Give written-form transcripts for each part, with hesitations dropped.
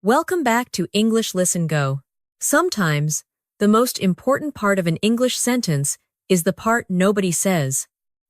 Welcome back to English Listen Go. Sometimes, the most important part of an English sentence is the part nobody says.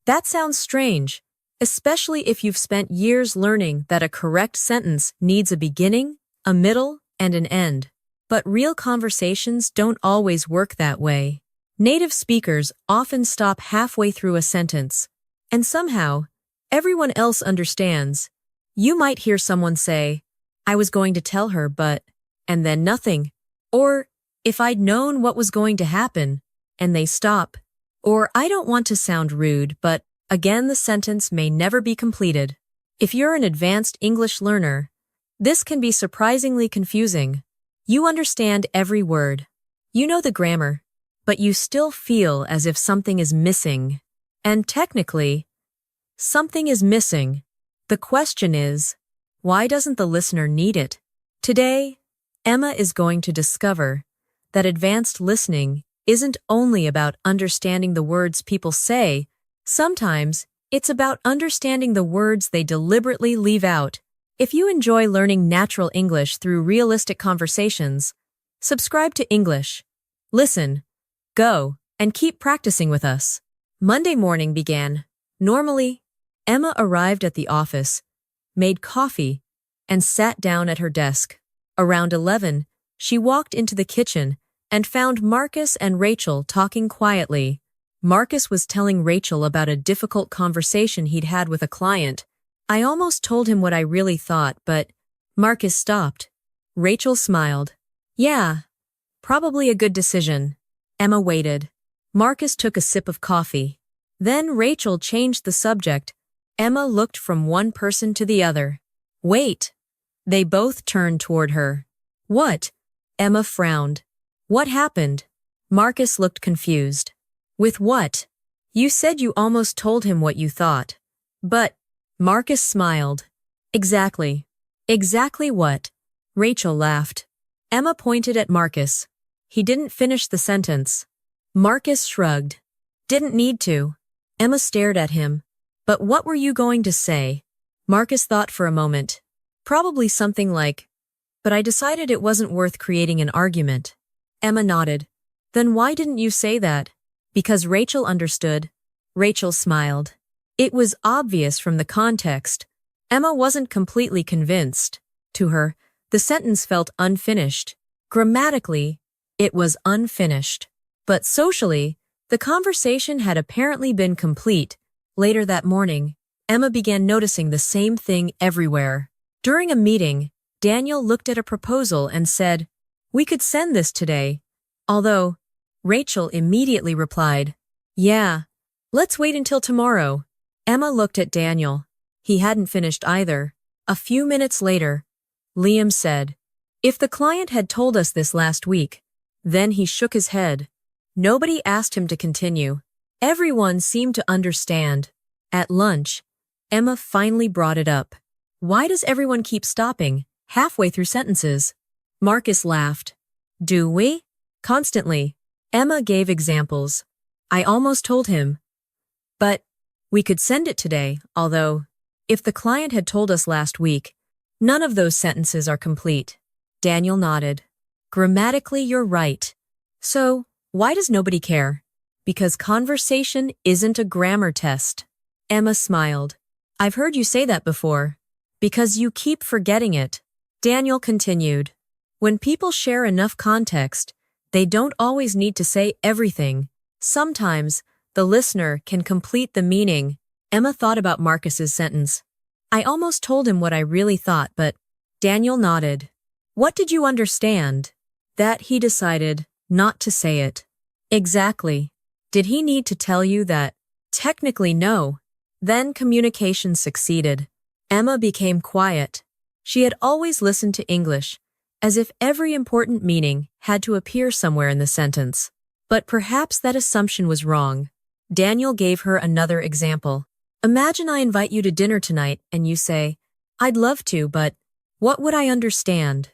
That sounds strange, especially if you've spent years learning that a correct sentence needs a beginning, a middle, and an end. But real conversations don't always work that way. Native speakers often stop halfway through a sentence, and somehow, everyone else understands. You might hear someone say, "I was going to tell her, but," and then nothing. Or, "If I'd known what was going to happen," and they stop. Or, "I don't want to sound rude, but," again the sentence may never be completed. If you're an advanced English learner, this can be surprisingly confusing. You understand every word. You know the grammar, but you still feel as if something is missing. And technically, something is missing. The question is, why doesn't the listener need it? Today, Emma is going to discover that advanced listening isn't only about understanding the words people say. Sometimes, it's about understanding the words they deliberately leave out. If you enjoy learning natural English through realistic conversations, subscribe to English, Listen, Go, and keep practicing with us. Monday morning began. Normally, Emma arrived at the office, made coffee, and sat down at her desk. Around 11, she walked into the kitchen and found Marcus and Rachel talking quietly. Marcus was telling Rachel about a difficult conversation he'd had with a client. "I almost told him what I really thought, but..." Marcus stopped. Rachel smiled. "Yeah, probably a good decision." Emma waited. Marcus took a sip of coffee. Then Rachel changed the subject. Emma looked from one person to the other. "Wait." They both turned toward her. "What?" Emma frowned. "What happened?" Marcus looked confused. "With what?" "You said you almost told him what you thought." "But..." Marcus smiled. "Exactly." "Exactly what?" Rachel laughed. Emma pointed at Marcus. He didn't finish the sentence. Marcus shrugged. "Didn't need to." Emma stared at him. "But what were you going to say?" Marcus thought for a moment. Probably something like, "But I decided it wasn't worth creating an argument." Emma nodded. "Then why didn't you say that?" "Because Rachel understood." Rachel smiled. It was obvious from the context. Emma wasn't completely convinced. To her, the sentence felt unfinished. Grammatically, it was unfinished. But socially, the conversation had apparently been complete. Later that morning, Emma began noticing the same thing everywhere. During a meeting, Daniel looked at a proposal and said, "We could send this today." Although, Rachel immediately replied, "Yeah, let's wait until tomorrow." Emma looked at Daniel. He hadn't finished either. A few minutes later, Liam said, "If the client had told us this last week." Then he shook his head. Nobody asked him to continue. Everyone seemed to understand. At lunch, Emma finally brought it up. "Why does everyone keep stopping halfway through sentences?" Marcus laughed. "Do we?" "Constantly." Emma gave examples. "I almost told him. But we could send it today, although, if the client had told us last week." None of those sentences are complete. Daniel nodded. "Grammatically, you're right. So, why does nobody care?" "Because conversation isn't a grammar test." Emma smiled. "I've heard you say that before." "Because you keep forgetting it." Daniel continued. "When people share enough context, they don't always need to say everything. Sometimes, the listener can complete the meaning." Emma thought about Marcus's sentence. "I almost told him what I really thought, but..." Daniel nodded. "What did you understand?" "That he decided not to say it." "Exactly. Did he need to tell you that?" "Technically, no." Then communication succeeded. Emma became quiet. She had always listened to English, as if every important meaning had to appear somewhere in the sentence. But perhaps that assumption was wrong. Daniel gave her another example. "Imagine I invite you to dinner tonight and you say, 'I'd love to, but..." "What would I understand?"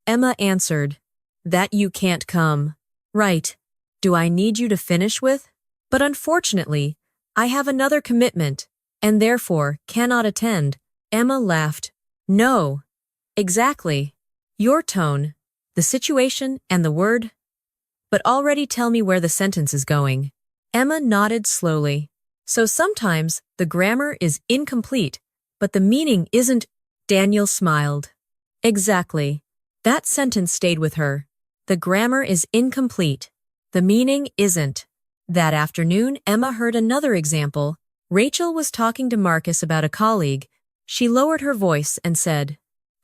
Emma answered, "That you can't come." "Right. Do I need you to finish with?" "But unfortunately, I have another commitment, and therefore cannot attend." Emma laughed. "No. Exactly. Your tone, the situation, and the word. But already tell me where the sentence is going. Emma nodded slowly. So sometimes the grammar is incomplete, but the meaning isn't. Daniel smiled. Exactly. That sentence stayed with her. The grammar is incomplete. The meaning isn't. That afternoon, Emma heard another example. Rachel was talking to Marcus about a colleague. She lowered her voice and said,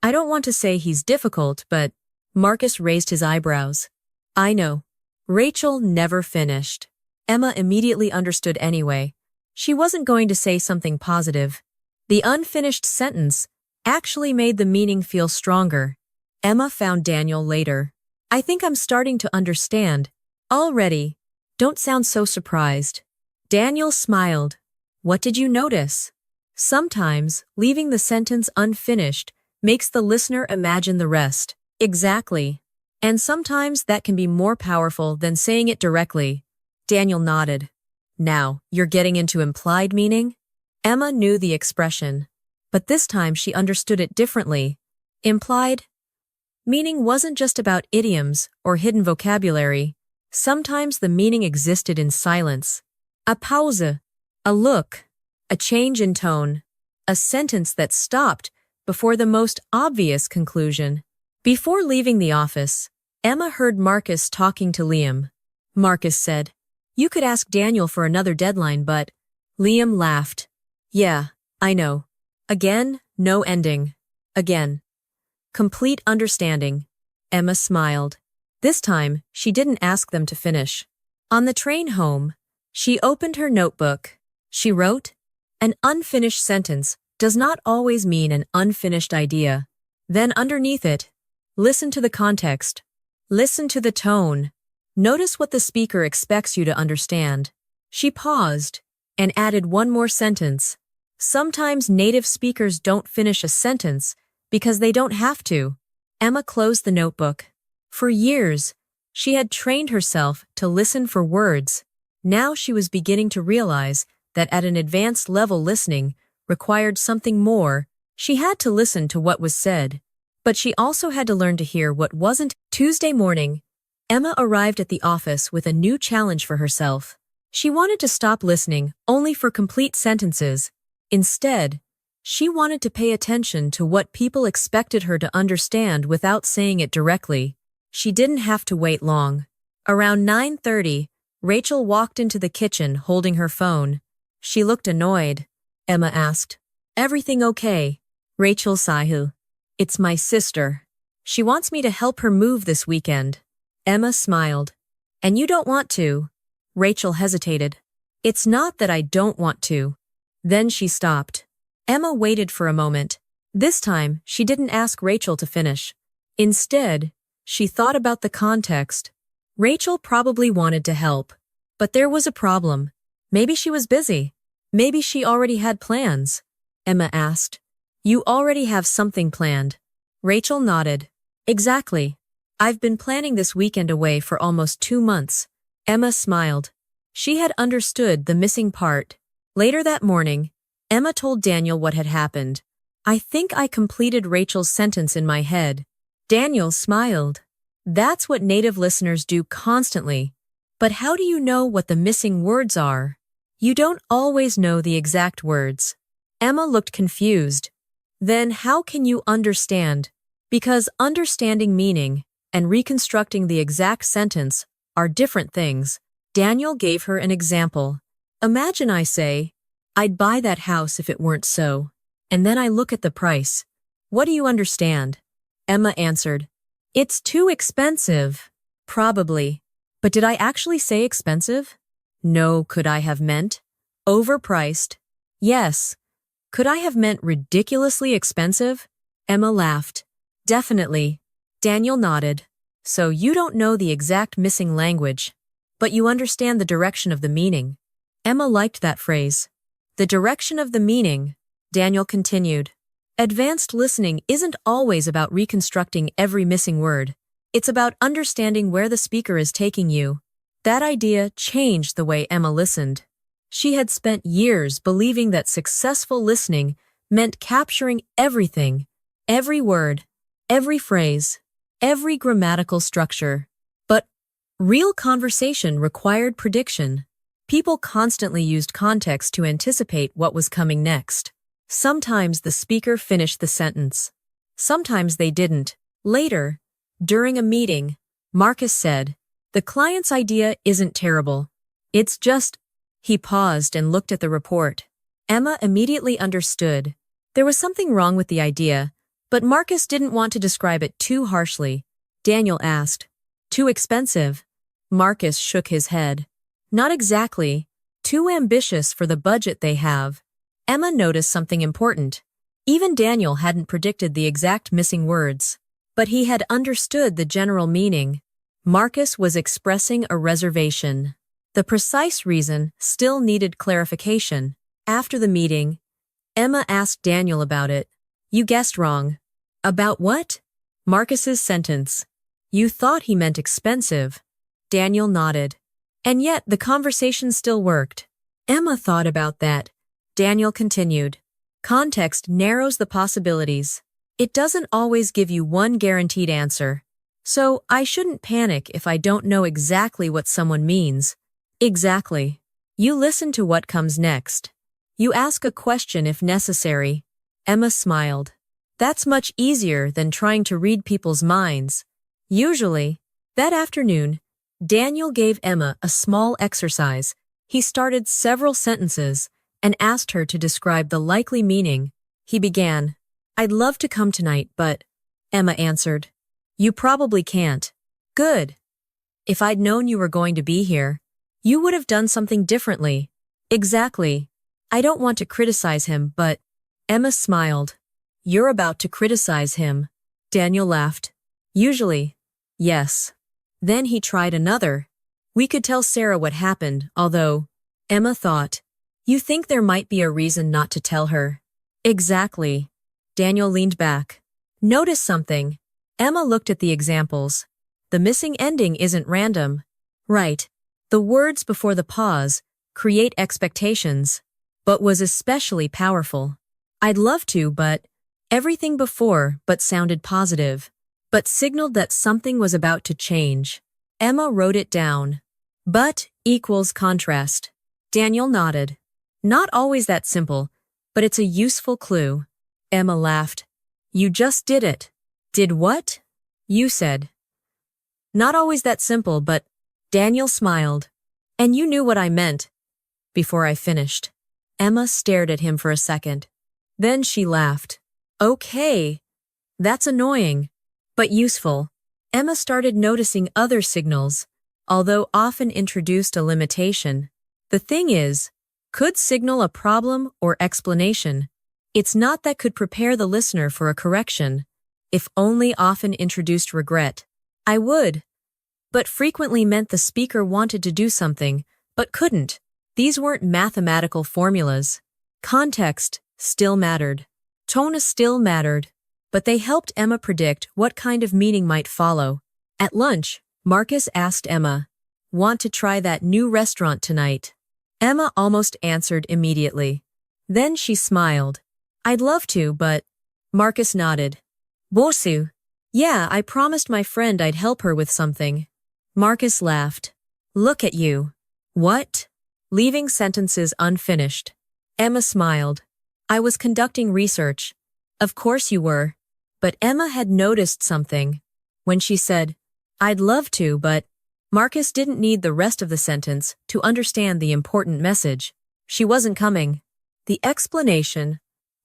I don't want to say he's difficult, but Marcus raised his eyebrows. I know. Rachel never finished. Emma immediately understood anyway. She wasn't going to say something positive. The unfinished sentence actually made the meaning feel stronger. Emma found Daniel later. I think I'm starting to understand. Already. Don't sound so surprised. Daniel smiled. What did you notice? Sometimes, leaving the sentence unfinished makes the listener imagine the rest. Exactly. And sometimes that can be more powerful than saying it directly. Daniel nodded. Now, you're getting into implied meaning? Emma knew the expression, but this time she understood it differently. Implied meaning wasn't just about idioms or hidden vocabulary. Sometimes the meaning existed in silence. A pause, a look, a change in tone, a sentence that stopped before the most obvious conclusion. Before leaving the office, Emma heard Marcus talking to Liam. Marcus said, You could ask Daniel for another deadline, but… Liam laughed. Yeah, I know. Again, no ending. Again. Complete understanding. Emma smiled. This time, she didn't ask them to finish. On the train home, she opened her notebook. She wrote, An unfinished sentence does not always mean an unfinished idea. Then underneath it, listen to the context. Listen to the tone. Notice what the speaker expects you to understand. She paused and added one more sentence. Sometimes native speakers don't finish a sentence because they don't have to. Emma closed the notebook. For years, she had trained herself to listen for words. Now she was beginning to realize that at an advanced level listening required something more. She had to listen to what was said, but she also had to learn to hear what wasn't. Tuesday morning, Emma arrived at the office with a new challenge for herself. She wanted to stop listening only for complete sentences. Instead, she wanted to pay attention to what people expected her to understand without saying it directly. She didn't have to wait long. Around 9:30, Rachel walked into the kitchen holding her phone. She looked annoyed. Emma asked, Everything okay? Rachel sighed. It's my sister. She wants me to help her move this weekend. Emma smiled. And you don't want to? Rachel hesitated. It's not that I don't want to. Then she stopped. Emma waited for a moment. This time, she didn't ask Rachel to finish. Instead, she thought about the context. Rachel probably wanted to help. But there was a problem. Maybe she was busy. Maybe she already had plans. Emma asked. You already have something planned. Rachel nodded. Exactly. I've been planning this weekend away for almost 2 months. Emma smiled. She had understood the missing part. Later that morning, Emma told Daniel what had happened. I think I completed Rachel's sentence in my head. Daniel smiled. That's what native listeners do constantly. But how do you know what the missing words are? You don't always know the exact words. Emma looked confused. Then how can you understand? Because understanding meaning and reconstructing the exact sentence are different things. Daniel gave her an example. Imagine I say, I'd buy that house if it weren't so. And then I look at the price. What do you understand? Emma answered, It's too expensive. Probably. But did I actually say expensive? No. Could I have meant overpriced? Yes. Could I have meant ridiculously expensive? Emma laughed. Definitely. Daniel nodded. So you don't know the exact missing language, but you understand the direction of the meaning. Emma liked that phrase. The direction of the meaning, Daniel continued. Advanced listening isn't always about reconstructing every missing word. It's about understanding where the speaker is taking you. That idea changed the way Emma listened. She had spent years believing that successful listening meant capturing everything, every word, every phrase. every grammatical structure. But real conversation required prediction. People constantly used context to anticipate what was coming next. Sometimes the speaker finished the sentence. Sometimes they didn't. Later, during a meeting, Marcus said, "The client's idea isn't terrible. It's just—" He paused and looked at the report. Emma immediately understood. There was something wrong with the idea, but Marcus didn't want to describe it too harshly. Daniel asked, "Too expensive?" Marcus shook his head. "Not exactly. Too ambitious for the budget they have." Emma noticed something important. Even Daniel hadn't predicted the exact missing words, but he had understood the general meaning. Marcus was expressing a reservation. The precise reason still needed clarification. After the meeting, Emma asked Daniel about it. "You guessed wrong." "About what?" "Marcus's sentence. You thought he meant expensive." Daniel nodded. "And yet the conversation still worked." Emma thought about that. Daniel continued. "Context narrows the possibilities. It doesn't always give you one guaranteed answer. So I shouldn't panic if I don't know exactly what someone means." "Exactly. You listen to what comes next. You ask a question if necessary." Emma smiled. "That's much easier than trying to read people's minds." Usually, that afternoon, Daniel gave Emma a small exercise. He started several sentences and asked her to describe the likely meaning. He began, "I'd love to come tonight, but—" Emma answered, "You probably can't." "Good. If I'd known you were going to be here, you would have done something differently." "Exactly. I don't want to criticize him, but—" Emma smiled. "You're about to criticize him." Daniel laughed. "Usually, yes." Then he tried another. "We could tell Sarah what happened, although—" Emma thought, "You think there might be a reason not to tell her?" "Exactly." Daniel leaned back. "Notice something." Emma looked at the examples. The missing ending isn't random. Right. The words before the pause create expectations, but was especially powerful. "I'd love to, but—" Everything before but sounded positive, but signaled that something was about to change. Emma wrote it down. "But equals contrast." Daniel nodded. "Not always that simple, but it's a useful clue." Emma laughed. "You just did it." "Did what?" "You said. Not always that simple, but—" Daniel smiled. "And you knew what I meant." Before I finished. Emma stared at him for a second. Then she laughed. "Okay. That's annoying, but useful." Emma started noticing other signals, although often introduced a limitation. The thing is, could signal a problem or explanation. It's not that could prepare the listener for a correction. If only often introduced regret. "I would," but frequently meant the speaker wanted to do something, but couldn't. These weren't mathematical formulas. Context still mattered. Tone still mattered, but they helped Emma predict what kind of meaning might follow. At lunch, Marcus asked Emma, "Want to try that new restaurant tonight?" Emma almost answered immediately. Then she smiled. "I'd love to, but—" Marcus nodded. "Bosu." "Yeah, I promised my friend I'd help her with something." Marcus laughed. "Look at you." "What?" Leaving sentences unfinished. Emma smiled. "I was conducting research." "Of course you were." But Emma had noticed something. When she said, "I'd love to, but—" Marcus didn't need the rest of the sentence to understand the important message. She wasn't coming. The explanation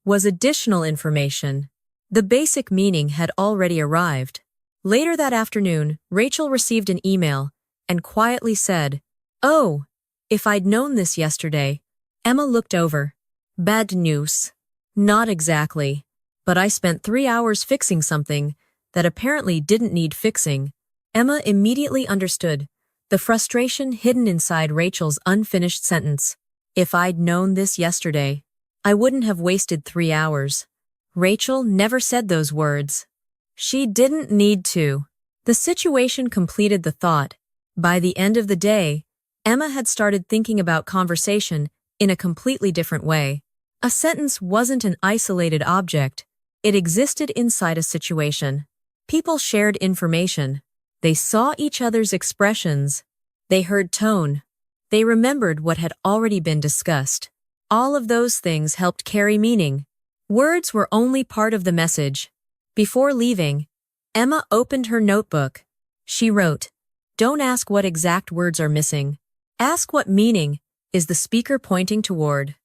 was additional information. The basic meaning had already arrived. Later that afternoon, Rachel received an email and quietly said, "Oh, if I'd known this yesterday." Emma looked over. "Bad news." "Not exactly. But I spent 3 hours fixing something that apparently didn't need fixing." Emma immediately understood the frustration hidden inside Rachel's unfinished sentence. "If I'd known this yesterday, I wouldn't have wasted 3 hours." Rachel never said those words. She didn't need to. The situation completed the thought. By the end of the day, Emma had started thinking about conversation in a completely different way. A sentence wasn't an isolated object. It existed inside a situation. People shared information. They saw each other's expressions. They heard tone. They remembered what had already been discussed. All of those things helped carry meaning. Words were only part of the message. Before leaving, Emma opened her notebook. She wrote, "Don't ask what exact words are missing. Ask what meaning is the speaker pointing toward."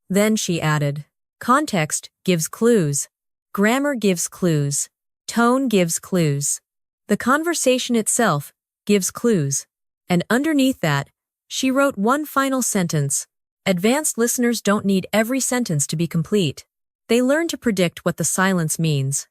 Then she added, "Context gives clues. Grammar gives clues. Tone gives clues. The conversation itself gives clues." And underneath that, she wrote one final sentence. Advanced listeners don't need every sentence to be complete. They learn to predict what the silence means.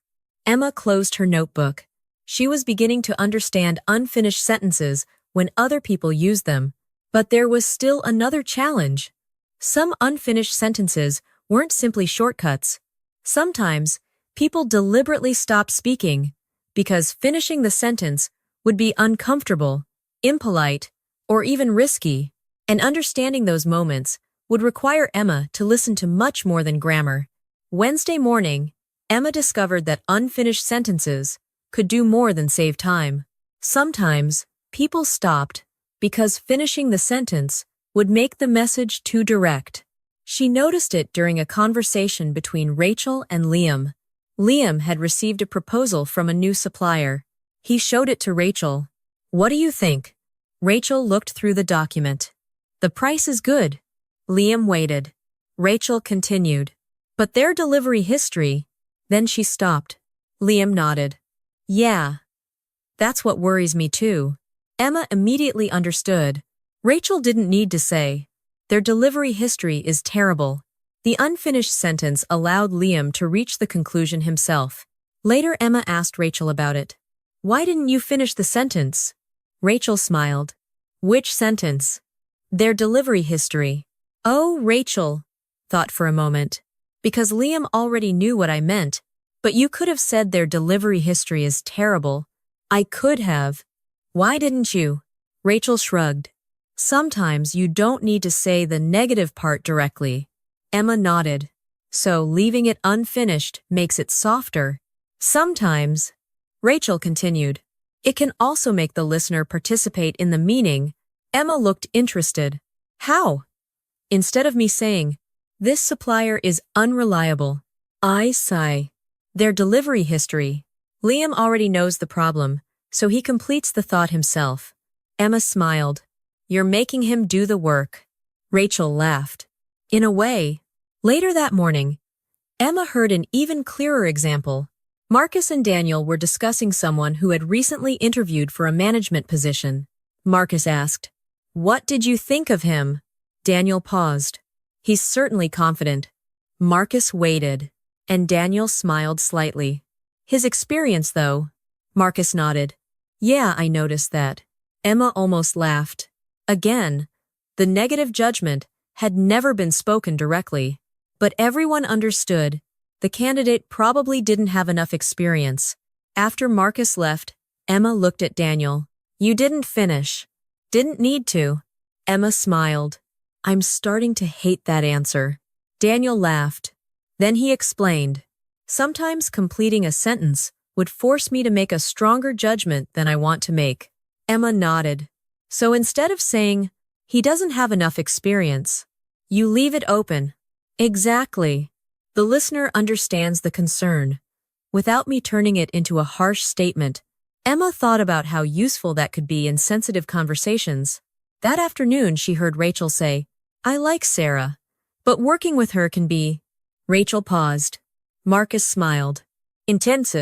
Emma closed her notebook. She was beginning to understand unfinished sentences when other people used them. But there was still another challenge. Some unfinished sentences weren't simply shortcuts. Sometimes, people deliberately stopped speaking because finishing the sentence would be uncomfortable, impolite, or even risky, and understanding those moments would require Emma to listen to much more than grammar. Wednesday morning, Emma discovered that unfinished sentences could do more than save time. Sometimes, people stopped because finishing the sentence would make the message too direct. She noticed it during a conversation between Rachel and Liam. Liam had received a proposal from a new supplier. He showed it to Rachel. "What do you think?" Rachel looked through the document. "The price is good." Liam waited. Rachel continued. "But their delivery history." Then she stopped. Liam nodded. "Yeah. That's what worries me too." Emma immediately understood. Rachel didn't need to say, "Their delivery history is terrible." The unfinished sentence allowed Liam to reach the conclusion himself. Later, Emma asked Rachel about it. "Why didn't you finish the sentence?" Rachel smiled. "Which sentence?" "Their delivery history." "Oh," Rachel thought for a moment. "Because Liam already knew what I meant. But you could have said their delivery history is terrible." "I could have." "Why didn't you?" Rachel shrugged. "Sometimes you don't need to say the negative part directly." Emma nodded. "So leaving it unfinished makes it softer." "Sometimes," Rachel continued, "it can also make the listener participate in the meaning." Emma looked interested. "How?" "Instead of me saying, 'This supplier is unreliable,' I say, 'Their delivery history.'" Liam already knows the problem, so he completes the thought himself. Emma smiled. "You're making him do the work." Rachel laughed. "In a way." Later that morning, Emma heard an even clearer example. Marcus and Daniel were discussing someone who had recently interviewed for a management position. Marcus asked, "What did you think of him?" Daniel paused. "He's certainly confident." Marcus waited, and Daniel smiled slightly. "His experience, though?" Marcus nodded. "Yeah, I noticed that." Emma almost laughed. Again, the negative judgment had never been spoken directly. But everyone understood. The candidate probably didn't have enough experience. After Marcus left, Emma looked at Daniel. "You didn't finish." "Didn't need to." Emma smiled. "I'm starting to hate that answer." Daniel laughed. Then he explained. "Sometimes completing a sentence would force me to make a stronger judgment than I want to make." Emma nodded. "So instead of saying, 'He doesn't have enough experience,' you leave it open." Exactly. The listener understands the concern. Without me turning it into a harsh statement, Emma thought about how useful that could be in sensitive conversations. That afternoon she heard Rachel say, "I like Sarah, but working with her can be—" Rachel paused. Marcus smiled. "Intense.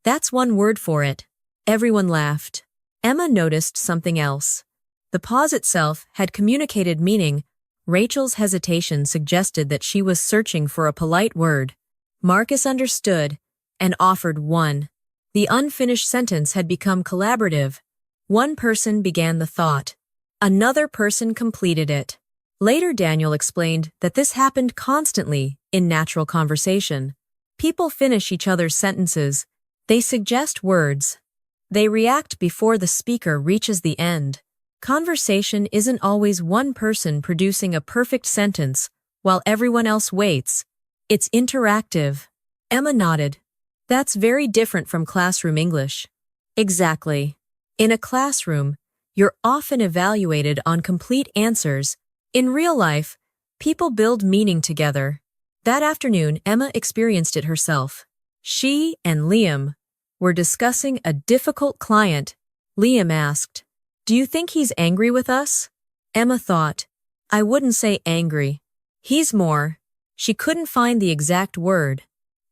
That's one word for it." Everyone laughed. Emma noticed something else. The pause itself had communicated meaning. Rachel's hesitation suggested that she was searching for a polite word. Marcus understood and offered one. The unfinished sentence had become collaborative. One person began the thought. Another person completed it. Later, Daniel explained that this happened constantly in natural conversation. People finish each other's sentences. They suggest words. They react before the speaker reaches the end. Conversation isn't always one person producing a perfect sentence while everyone else waits. It's interactive. Emma nodded. That's very different from classroom English. Exactly. In a classroom, you're often evaluated on complete answers. In real life, people build meaning together. That afternoon, Emma experienced it herself. She and Liam were discussing a difficult client. Liam asked, "Do you think he's angry with us?" Emma thought, "I wouldn't say angry. He's more." She couldn't find the exact word.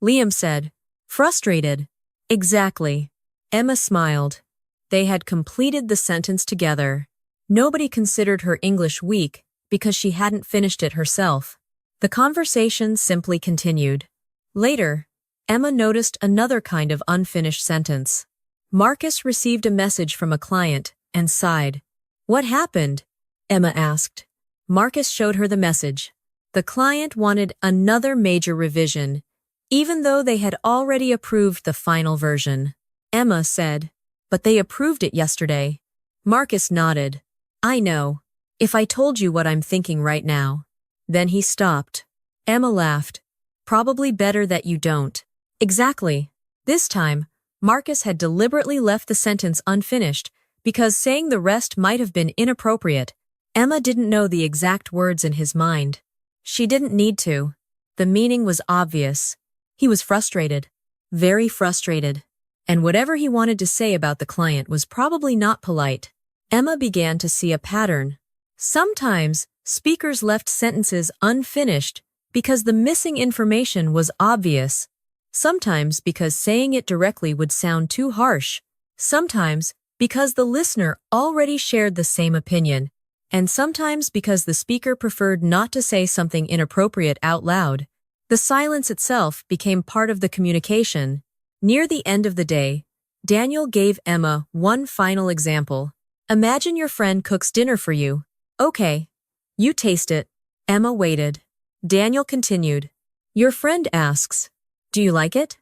Liam said, "Frustrated." Exactly. Emma smiled. They had completed the sentence together. Nobody considered her English weak because she hadn't finished it herself. The conversation simply continued. Later, Emma noticed another kind of unfinished sentence. Marcus received a message from a client and sighed. "What happened?" Emma asked. Marcus showed her the message. The client wanted another major revision, even though they had already approved the final version. Emma said, "But they approved it yesterday." Marcus nodded. "I know. If I told you what I'm thinking right now." Then he stopped. Emma laughed. "Probably better that you don't." Exactly. This time, Marcus had deliberately left the sentence unfinished because saying the rest might have been inappropriate. Emma didn't know the exact words in his mind. She didn't need to. The meaning was obvious. He was frustrated. Very frustrated. And whatever he wanted to say about the client was probably not polite. Emma began to see a pattern. Sometimes, speakers left sentences unfinished because the missing information was obvious. Sometimes because saying it directly would sound too harsh. Sometimes because the listener already shared the same opinion. And sometimes because the speaker preferred not to say something inappropriate out loud. The silence itself became part of the communication. Near the end of the day, Daniel gave Emma one final example. Imagine your friend cooks dinner for you. Okay. You taste it. Emma waited. Daniel continued. Your friend asks, "Do you like it?"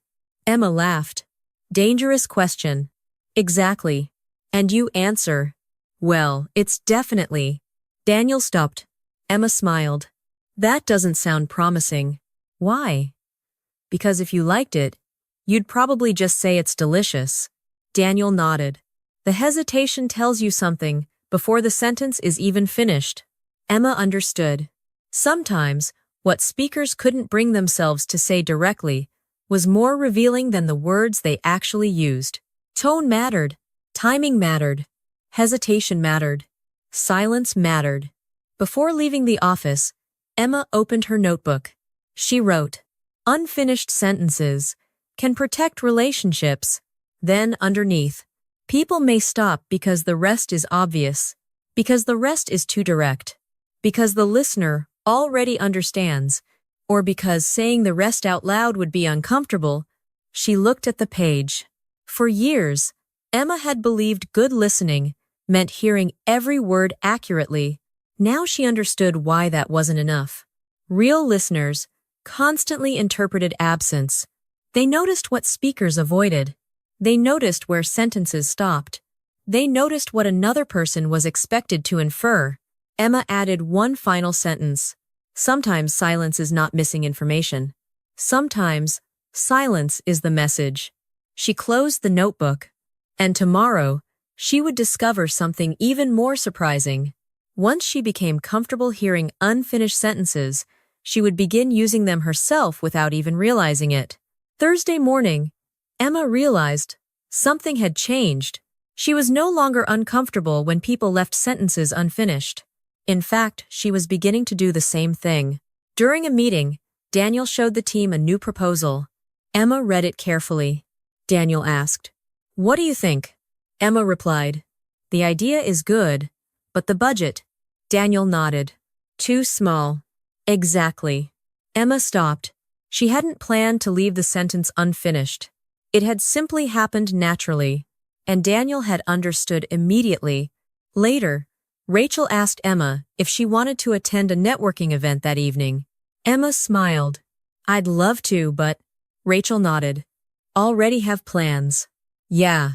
Emma laughed. Dangerous question. Exactly. And you answer, "Well, it's definitely." Daniel stopped. Emma smiled. That doesn't sound promising. Why? Because if you liked it, you'd probably just say it's delicious. Daniel nodded. The hesitation tells you something before the sentence is even finished. Emma understood. Sometimes, what speakers couldn't bring themselves to say directly was more revealing than the words they actually used. Tone mattered. Timing mattered. Hesitation mattered. Silence mattered. Before leaving the office, Emma opened her notebook. She wrote, "Unfinished sentences can protect relationships." Then underneath, "People may stop because the rest is obvious, because the rest is too direct, because the listener already understands, or because saying the rest out loud would be uncomfortable." She looked at the page. For years, Emma had believed good listening meant hearing every word accurately. Now she understood why that wasn't enough. Real listeners constantly interpreted absence. They noticed what speakers avoided. They noticed where sentences stopped. They noticed what another person was expected to infer. Emma added one final sentence. Sometimes silence is not missing information. Sometimes silence is the message. She closed the notebook. And tomorrow, she would discover something even more surprising. Once she became comfortable hearing unfinished sentences, she would begin using them herself without even realizing it. Thursday morning, Emma realized something had changed. She was no longer uncomfortable when people left sentences unfinished. In fact, she was beginning to do the same thing. During a meeting, Daniel showed the team a new proposal. Emma read it carefully. Daniel asked, "What do you think?" Emma replied, "The idea is good, but the budget." Daniel nodded. "Too small." Exactly. Emma stopped. She hadn't planned to leave the sentence unfinished. It had simply happened naturally, and Daniel had understood immediately. Later, Rachel asked Emma if she wanted to attend a networking event that evening. Emma smiled. "I'd love to, but..." Rachel nodded. "Already have plans." "Yeah."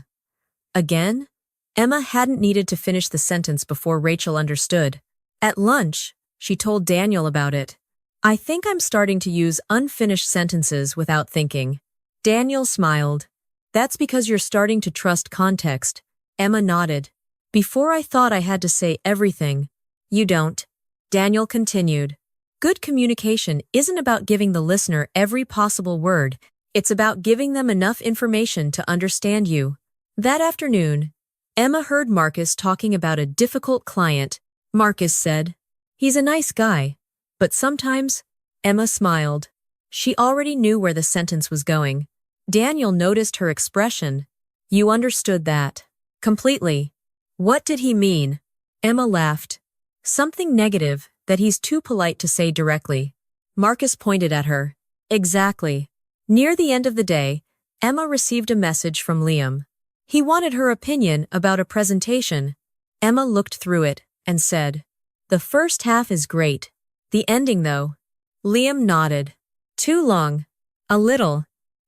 Again? Emma hadn't needed to finish the sentence before Rachel understood. At lunch, she told Daniel about it. "I think I'm starting to use unfinished sentences without thinking." Daniel smiled. That's because you're starting to trust context. Emma nodded. Before I thought I had to say everything. You don't. Daniel continued. Good communication isn't about giving the listener every possible word. It's about giving them enough information to understand you. That afternoon, Emma heard Marcus talking about a difficult client. Marcus said, "He's a nice guy." But sometimes, Emma smiled. She already knew where the sentence was going. Daniel noticed her expression. You understood that. Completely. What did he mean? Emma laughed. Something negative that he's too polite to say directly. Marcus pointed at her. Exactly. Near the end of the day, Emma received a message from Liam. He wanted her opinion about a presentation. Emma looked through it and said, "The first half is great. The ending, though." Liam nodded. Too long. A little.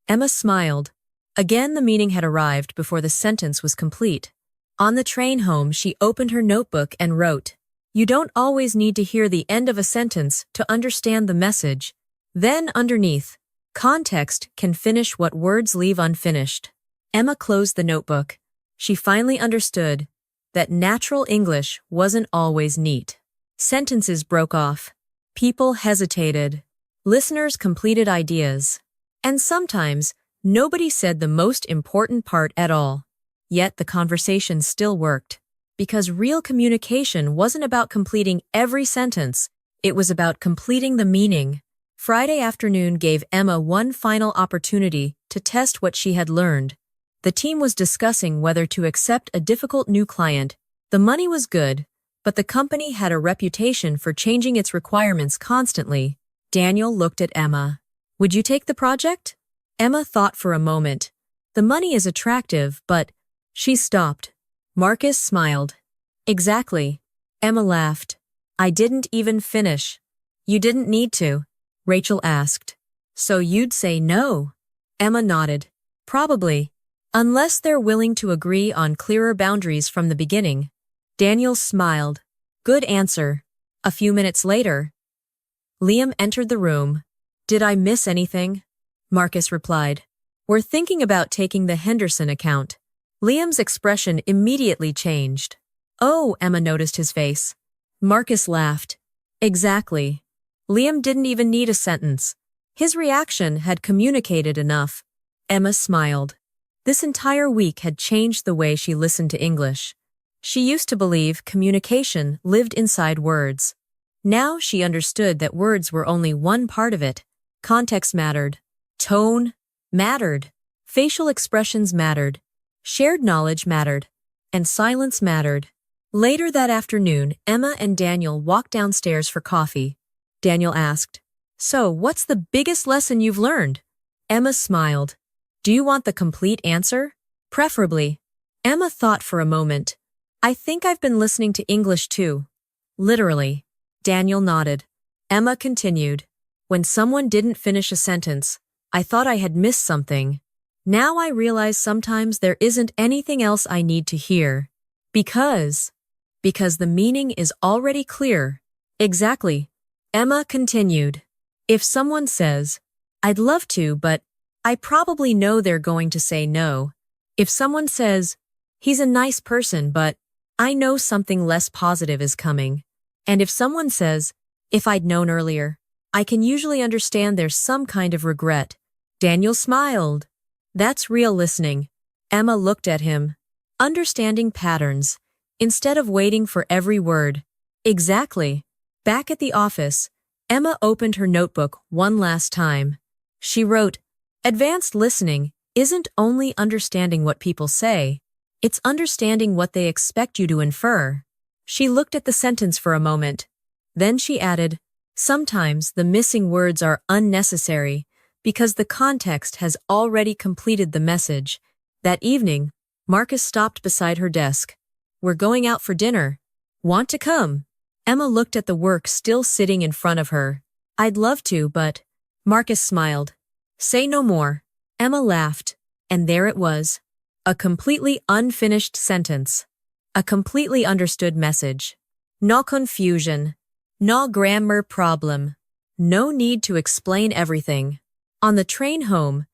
Emma smiled. Again, the meaning had arrived before the sentence was complete. On the train home, she opened her notebook and wrote, "You don't always need to hear the end of a sentence to understand the message." Then underneath, context can finish what words leave unfinished. Emma closed the notebook. She finally understood that natural English wasn't always neat. Sentences broke off. People hesitated. Listeners completed ideas. And sometimes, nobody said the most important part at all. Yet the conversation still worked. Because real communication wasn't about completing every sentence, it was about completing the meaning. Friday afternoon gave Emma one final opportunity to test what she had learned. The team was discussing whether to accept a difficult new client. The money was good, but the company had a reputation for changing its requirements constantly. Daniel looked at Emma. Would you take the project? Emma thought for a moment. The money is attractive, but... She stopped. Marcus smiled. Exactly. Emma laughed. I didn't even finish. You didn't need to. Rachel asked. So you'd say no? Emma nodded. Probably. Unless they're willing to agree on clearer boundaries from the beginning. Daniel smiled. Good answer. A few minutes later, Liam entered the room. Did I miss anything? Marcus replied. We're thinking about taking the Henderson account. Liam's expression immediately changed. Oh, Emma noticed his face. Marcus laughed. Exactly. Liam didn't even need a sentence. His reaction had communicated enough. Emma smiled. This entire week had changed the way she listened to English. She used to believe communication lived inside words. Now she understood that words were only one part of it. Context mattered. Tone mattered. Facial expressions mattered. Shared knowledge mattered. And silence mattered. Later that afternoon, Emma and Daniel walked downstairs for coffee. Daniel asked, So, what's the biggest lesson you've learned? Emma smiled. Do you want the complete answer? Preferably. Emma thought for a moment. I think I've been listening to English too. Literally. Daniel nodded. Emma continued. When someone didn't finish a sentence, I thought I had missed something. Now I realize sometimes there isn't anything else I need to hear. Because the meaning is already clear. Exactly. Emma continued. If someone says, I'd love to, but I probably know they're going to say no. If someone says, he's a nice person, but I know something less positive is coming. And if someone says, if I'd known earlier, I can usually understand there's some kind of regret. Daniel smiled. That's real listening. Emma looked at him. Understanding patterns, instead of waiting for every word. Exactly. Back at the office, Emma opened her notebook one last time. She wrote, Advanced listening isn't only understanding what people say, it's understanding what they expect you to infer. She looked at the sentence for a moment. Then she added, Sometimes the missing words are unnecessary because the context has already completed the message. That evening, Marcus stopped beside her desk. We're going out for dinner. Want to come? Emma looked at the work still sitting in front of her. I'd love to, but... Marcus smiled. Say no more. Emma laughed. And there it was. A completely unfinished sentence. A completely understood message. No confusion. No grammar problem. No need to explain everything. On the train home,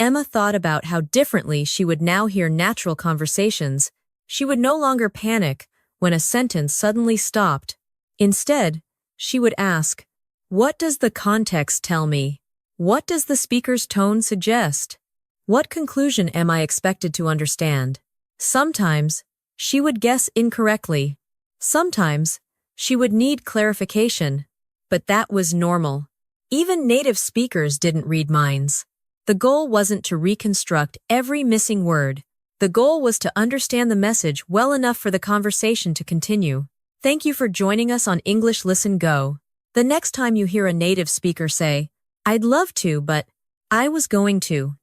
Emma thought about how differently she would now hear natural conversations. She would no longer panic when a sentence suddenly stopped. Instead, she would ask, "What does the context tell me? What does the speaker's tone suggest? What conclusion am I expected to understand?" Sometimes, she would guess incorrectly. Sometimes, she would need clarification. But that was normal. Even native speakers didn't read minds. The goal wasn't to reconstruct every missing word. The goal was to understand the message well enough for the conversation to continue. Thank you for joining us on English Listen Go. The next time you hear a native speaker say, "I'd love to, but I was going to.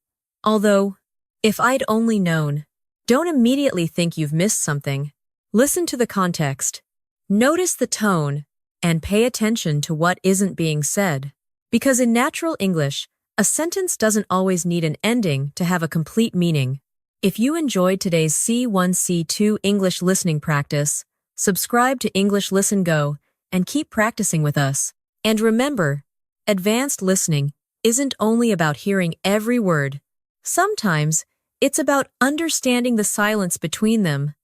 Although, if I'd only known," don't immediately think you've missed something. Listen to the context. Notice the tone, and pay attention to what isn't being said. Because in natural English, a sentence doesn't always need an ending to have a complete meaning. If you enjoyed today's C1 C2 English listening practice, subscribe to English Listen Go and keep practicing with us. And remember, advanced listening isn't only about hearing every word. Sometimes, it's about understanding the silence between them.